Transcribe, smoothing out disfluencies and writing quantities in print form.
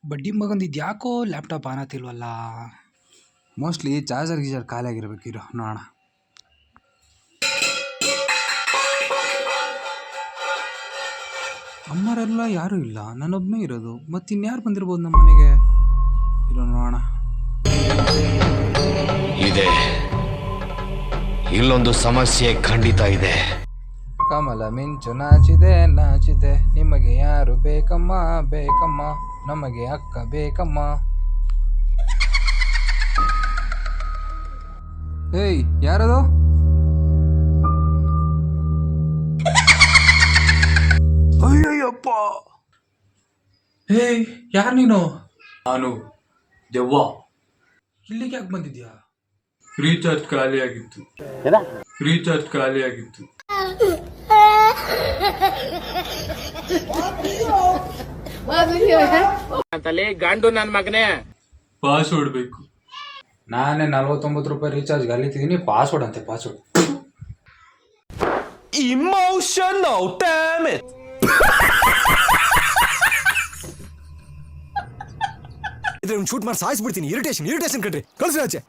ಬಡ್ಡಿ ಮಗಂದು ಇದು ಯಾಕೋ ಲ್ಯಾಪ್ಟಾಪ್ ಆನ್ ಆಗ್ತಿಲ್ವಲ್ಲ. ಮೋಸ್ಟ್ಲಿ ಚಾರ್ಜರ್ ಗೀಜರ್ ಖಾಲಿ ಆಗಿರ್ಬೇಕಿರೋ ನೋಡೋಣ. ಅಮ್ಮರೆಲ್ಲ ಯಾರೂ ಇಲ್ಲ, ನಾನೊಬ್ಬನೇ ಇರೋದು. ಮತ್ತು ಇನ್ಯಾರು ಬಂದಿರ್ಬೋದು ನಮ್ಮ ಮನೆಗೆ? ಇರೋ ನೋಡೋಣ. ಇದೆ, ಇಲ್ಲೊಂದು ಸಮಸ್ಯೆ ಖಂಡಿತ ಇದೆ. ಕಮಲ ಮಿಂಚು ನಾಚಿದೆ ನಾಚಿದೆ, ನಿಮಗೆ ಯಾರು ಬೇಕಮ್ಮ ಬೇಕಮ್ಮ, ನಮಗೆ ಅಕ್ಕ ಬೇಕಮ್ಮ. ಏಯ್ ಯಾರದು? ಅಯ್ಯಯ್ಯಪ್ಪ. ಏಯ್ ಯಾರು ನೀನು? ನಾನು ದೆವ್ವ. ಇಲ್ಲಿಗೆ ಯಾಕೆ ಬಂದಿದ್ಯಾ? ರೀಚಾರ್ಜ್ ಖಾಲಿ ಆಗಿತ್ತು. ಗಂಡು ನನ್ನ ಮಗನೇ ಪಾಸ್ವರ್ಡ್ ಬೇಕು. ನಾನೇ 49 ರೂಪಾಯಿ ರೀಚಾರ್ಜ್ಗೆ ಅಲ್ಲಿದ್ದೀನಿ. ಪಾಸ್ವರ್ಡ್ ಅಂತೆ, ಪಾಸ್ವರ್ಡ್. Emotional damage. ಇದ್ರೆ ಶೂಟ್ ಮಾಡಿ ಸಾಯಿಸ್ಬಿಡ್ತೀನಿ. ಇರಿಟೇಷನ್ ಕಣ್ರಿ. ಕಳ್ಸಿ ಆಚೆ.